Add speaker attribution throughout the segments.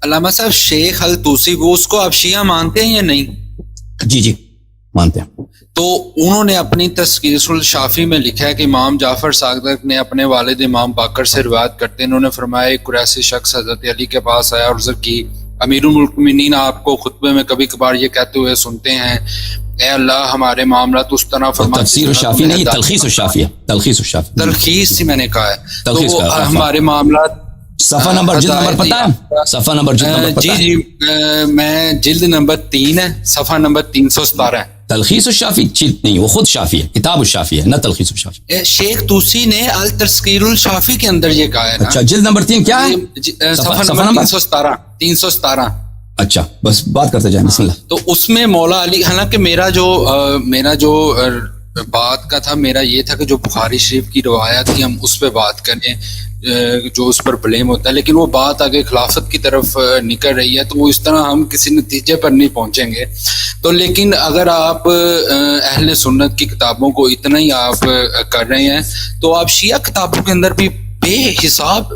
Speaker 1: علامہ صاحب شیخ الطوسی وہ اس کو آپ شیعہ مانتے ہیں یا نہیں؟
Speaker 2: جی جی مانتے ہیں.
Speaker 1: تو انہوں نے اپنی تذکیر الشافی میں لکھا ہے کہ امام جعفر صادق نے اپنے والد امام باقر سے روایت کرتے ہیں، انہوں نے فرمایا ایک قریشی شخص حضرت علی کے پاس آیا اور عرض کی امیر المؤمنین آپ کو خطبے میں کبھی کبھار یہ کہتے ہوئے سنتے ہیں اے اللہ ہمارے معاملات اس طرح فرما.
Speaker 2: تفسیر الشافی نہیں، تلخیص الشافی ہے. تلخیص الشافی،
Speaker 1: تلخیص ہی میں نے کہا ہے.
Speaker 2: تلخیص
Speaker 1: تو
Speaker 2: کا
Speaker 1: ہمارے معاملات
Speaker 2: صفحہ نمبر جلد نمبر پتہ ہے؟ صفحہ نمبر جلد نمبر پتہ ہے؟
Speaker 1: جی میں جلد نمبر 3 ہے، صفحہ نمبر 317 ہے.
Speaker 2: تلخیص الشافی نہیں، وہ خود شافی ہے، کتاب الشافی ہے، نہ تلخیص الشافی.
Speaker 1: شیخ طوسی نے التذکیر الشافی کے اندر یہ کہا ہے.
Speaker 2: اچھا جلد نمبر 3 کیا ہے؟
Speaker 1: صفحہ نمبر 317.
Speaker 2: اچھا بس بات کرتے جائیں، بسم اللہ.
Speaker 1: تو اس میں مولا علی، حالانکہ میرا جو بات کا تھا، میرا یہ تھا کہ جو بخاری شریف کی روایت تھی ہم اس پہ بات کریں جو اس پر بلیم ہوتا ہے، لیکن وہ بات آگے خلافت کی طرف نکل رہی ہے تو وہ اس طرح ہم کسی نتیجے پر نہیں پہنچیں گے. تو لیکن اگر آپ اہل سنت کی کتابوں کو اتنا ہی آپ کر رہے ہیں تو آپ شیعہ کتابوں کے اندر بھی بے حساب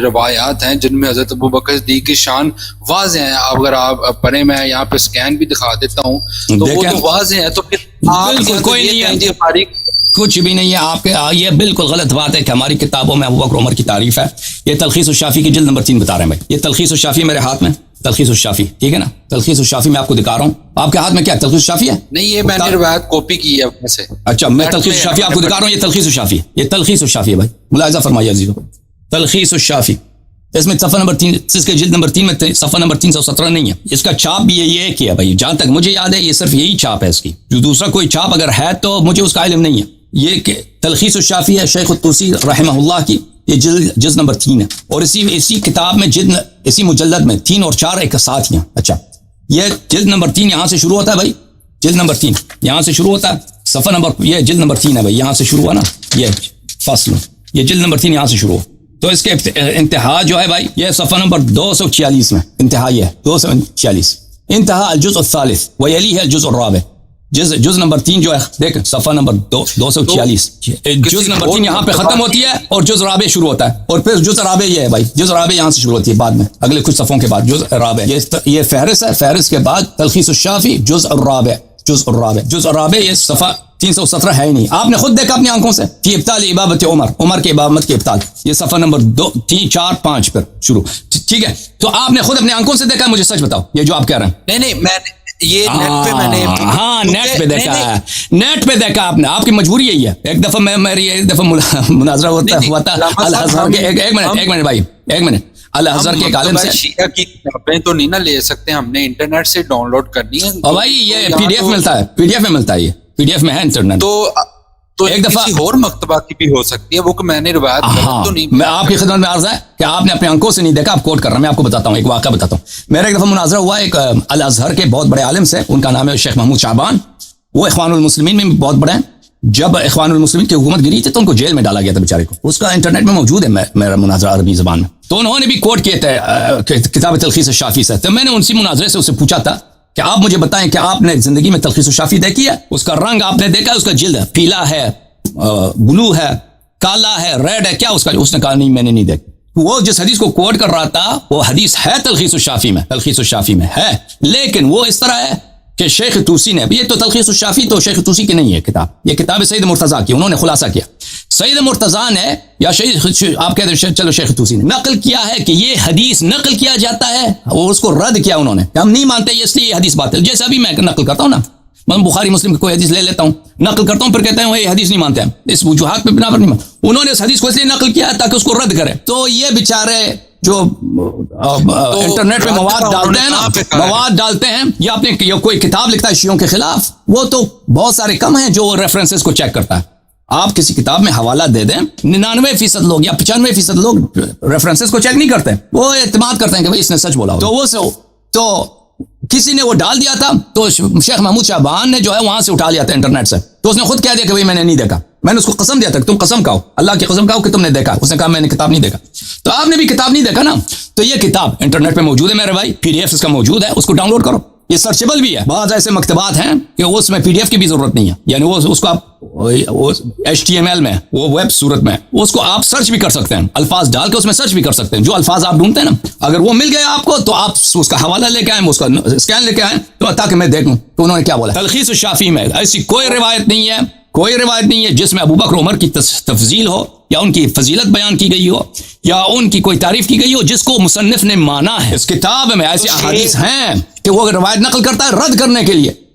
Speaker 1: روایات ہیں جن میں حضرت ابوبکر صدیق کی شان واضح ہیں. اگر آپ پڑھیں، میں یہاں پہ سکین بھی دکھا دیتا ہوں تو وہ تو واضح ہے. تو پھر
Speaker 2: بالکل کوئی نہیں ہے، کچھ بھی نہیں ہے. آپ کے یہ بالکل غلط بات ہے کہ ہماری کتابوں میں ابوبکر عمر کی تعریف ہے. یہ تلخیص الشافی کی جلد نمبر 3 بتا رہے ہیں بھائی. یہ تلخیص الشافی میرے ہاتھ میں، تلخیص الشافی، ٹھیک ہے نا. تلخیص الشافی میں آپ کو دکھا رہا ہوں. آپ کے ہاتھ میں کیا تلخیص الشافی ہے؟
Speaker 1: نہیں، یہ میں نے روایت کاپی کی ہے اپنے سے.
Speaker 2: اچھا میں تلخیص الشافی آپ کو دکھا رہا ہوں. یہ تلخیص الشافی ہے، یہ تلخیص الشافی ہے بھائی، ملاحظہ فرمائیے عزیزو. تلخیص الشافی اس میں صفحہ نمبر 3، اس کے جلد نمبر 3 میں صفحہ نمبر 317 نہیں ہے. اس کا چھاپ بھی یہ کیا بھائی، جہاں تک مجھے یاد ہے یہ صرف یہی چھاپ ہے اس کی. جو دوسرا کوئی چھاپ اگر ہے تو مجھے اس کا علم نہیں ہے. یہ کہ تلخیص الشافی ہے شیخ الطوسی رحمہ اللہ کی، یہ جلد نمبر 3 ہے. اور اسی کتاب میں اسی مجلد میں 3 اور 4 ایک ساتھ ہیں. اچھا یہ جلد نمبر 3 یہاں سے شروع ہوتا ہے بھائی. جلد نمبر 3 یہاں سے شروع ہوتا ہے. صفحہ نمبر، یہ جلد نمبر 3 ہے بھائی، یہاں سے شروع ہوا نا یہ فصل، یہ جلد نمبر 3 یہاں سے شروع ہو. تو اس کے انتہا جو ہے بھائی یہ صفحہ نمبر 246 میں انتہا، یہ 246 انتہا الجزء الثالث ویلیہ الجزء الرابع. جز نمبر 3 جو ہے دیکھ صفحہ نمبر 246 جز نمبر 3 یہاں پہ ختم ہوتی ہے اور جز رابع شروع ہوتا ہے. اور پھر جز رابع یہ ہے بھائی، جز رابع یہاں سے شروع ہوتی ہے بعد میں اگلے کچھ صفحوں کے بعد. جز رابع یہ فہرست ہے، فہرست کے بعد تلخیص الشافی جز الرابع، جز الرابع، جز الرابع. یہ صفحہ 317 ہے ہی نہیں، آپ نے خود دیکھا اپنی آنکھوں سے. فی ابطال ابابت عمر کے امامت کے ابطال، یہ صفحہ نمبر 2 3 4 5 پر شروع، ٹھیک ہے. تو آپ نے خود اپنی آنکھوں سے دیکھا، مجھے سچ بتاؤ یہ جو آپ کہہ رہے ہیں.
Speaker 1: نہیں میں یہ نیٹ پہ میں نے،
Speaker 2: ہاں نیٹ پہ دیکھا ہے، نیٹ پہ دیکھا آپ نے. آپ کی مجبوری یہی ہے. ایک دفعہ میری ایک دفعہ مناظرہ ہوا تھا الازہر کے، ایک منٹ بھائی، ایک منٹ. الازہر کے ایک عالم سے
Speaker 1: شیعہ کی کتابیں تو نہیں نہ لے سکتے، ہم نے انٹرنیٹ سے ڈاؤن لوڈ کرنی ہے.
Speaker 2: اور بھائی یہ پی ڈی ایف ملتا ہے، پی ڈی ایف میں ملتا ہے، یہ پی ڈی ایف میں ہے انٹرنیٹ.
Speaker 1: تو ایک دفعہ اور مکتبہ کی بھی ہو سکتی ہے، وہ کہ میں نے روایت تو نہیں.
Speaker 2: میں آپ کی خدمت میں عرض ہے کہ آپ نے اپنی آنکھوں سے نہیں دیکھا، آپ کوٹ کر رہا ہوں. میں آپ کو بتاتا ہوں، ایک واقعہ بتاتا ہوں. میرا ایک دفعہ مناظرہ ہوا ایک الازہر کے بہت بڑے عالم سے، ان کا نام ہے شیخ محمود شعبان. وہ اخوان المسلمین میں بہت بڑے ہیں. جب اخوان المسلمین کی حکومت گری تھی تو ان کو جیل میں ڈالا گیا تھا بیچارے کو. اس کا انٹرنیٹ میں موجود ہے میرا مناظرہ عربی زبان میں. تو انہوں نے بھی کوٹ کیے تھے کتاب تلخیص الشافی سے. تو میں نے ان سے مناظرے سے اسے پوچھا تھا کہ آپ مجھے بتائیں کہ آپ نے زندگی میں تلخیص الشافی دیکھی ہے؟ اس کا رنگ آپ نے دیکھا؟ اس کا جلد پیلا ہے، بلو ہے، کالا ہے، ریڈ ہے، کیا اس کا؟ اس نے کہا نہیں میں نے نہیں دیکھا. وہ جس حدیث کو کوٹ کر رہا تھا وہ حدیث ہے تلخیص الشافی میں، تلخیص الشافی میں ہے، لیکن وہ اس طرح ہے کہ شیخ طوسی نے، یہ تو تلخیص الشافی تو شیخ طوسی کی نہیں ہے کتاب، یہ کتاب سید مرتضیٰ کی. انہوں نے خلاصہ کیا. سید مرتضیٰ نے یا آپ کہتے ہیں چلو شیخ طوسی نے نقل کیا ہے کہ یہ حدیث نقل کیا جاتا ہے، اور اس کو رد کیا انہوں نے. ہم نہیں مانتے اس لیے یہ حدیث باطل. جیسا بھی میں نقل کرتا ہوں نا، میں بخاری مسلم کی کوئی حدیث لے لیتا ہوں، نقل کرتا ہوں، پھر کہتے ہیں وہ یہ حدیث نہیں مانتے ہیں، اس وجوہات پہ بنا پر نہیں مانتے. انہوں نے اس حدیث کو اس لیے نقل کیا تاکہ اس کو رد کرے. تو یہ بیچارے جو انٹرنیٹ پہ مواد ڈالتے ہیں یا اپنے کوئی کتاب لکھتا ہے شیعوں کے خلاف، وہ تو بہت سارے کم ہیں جو ریفرنسز کو چیک کرتا ہے. آپ کسی کتاب میں حوالہ دے دیں، 99% لوگ یا 95% لوگ ریفرنسز کو چیک نہیں کرتے، وہ اعتماد کرتے ہیں کہ بھائی اس نے سچ بولا. تو کسی نے وہ ڈال دیا تھا، تو شیخ محمود شعبان نے جو ہے وہاں سے اٹھا لیا تھا انٹرنیٹ سے. تو اس نے خود کہہ دیا کہ بھائی میں نے نہیں دیکھا. میں نے اس کو قسم دیا تھا کہ تم قسم کھاؤ، اللہ کی قسم کھاؤ کہ تم نے دیکھا. اس نے کہا میں نے کتاب نہیں دیکھا. تو آپ نے بھی کتاب نہیں دیکھا نا. تو یہ کتاب انٹرنیٹ پہ موجود ہے میرے بھائی، پی ڈی ایف اس کا موجود ہے، اس کو ڈاؤن لوڈ کرو. یہ سرچیبل بھی ہے. بعض ایسے مکتبات ہیں کہ اس میں PDF کی بھی ضرورت نہیں ہے, یعنی وہ اس کو آپ HTML میں, وہ ویب صورت میں, اس کو آپ سرچ بھی کر سکتے ہیں, الفاظ ڈال کے اس میں سرچ بھی کر سکتے ہیں. جو الفاظ آپ ڈھونڈتے ہیں نا, اگر وہ مل گیا آپ کو تو آپ اس کا حوالہ لے کے آئیں, اس کا اسکین لے کے آئیں, تو تاکہ میں دیکھوں تو انہوں نے کیا بولا. تلخیص الشافی میں ایسی کوئی روایت نہیں ہے, کوئی روایت نہیں ہے جس میں ابو بکر عمر کی تفضیل ہو, یا ان کی فضیلت بیان کی گئی ہو, یا ان کی کوئی تعریف کی گئی ہو جس کو مصنف نے مانا ہے. اس کتاب میں ایسی احادیث ہیں کہ وہ روایت نقل کرتا ہے رد کرنے کے لیے,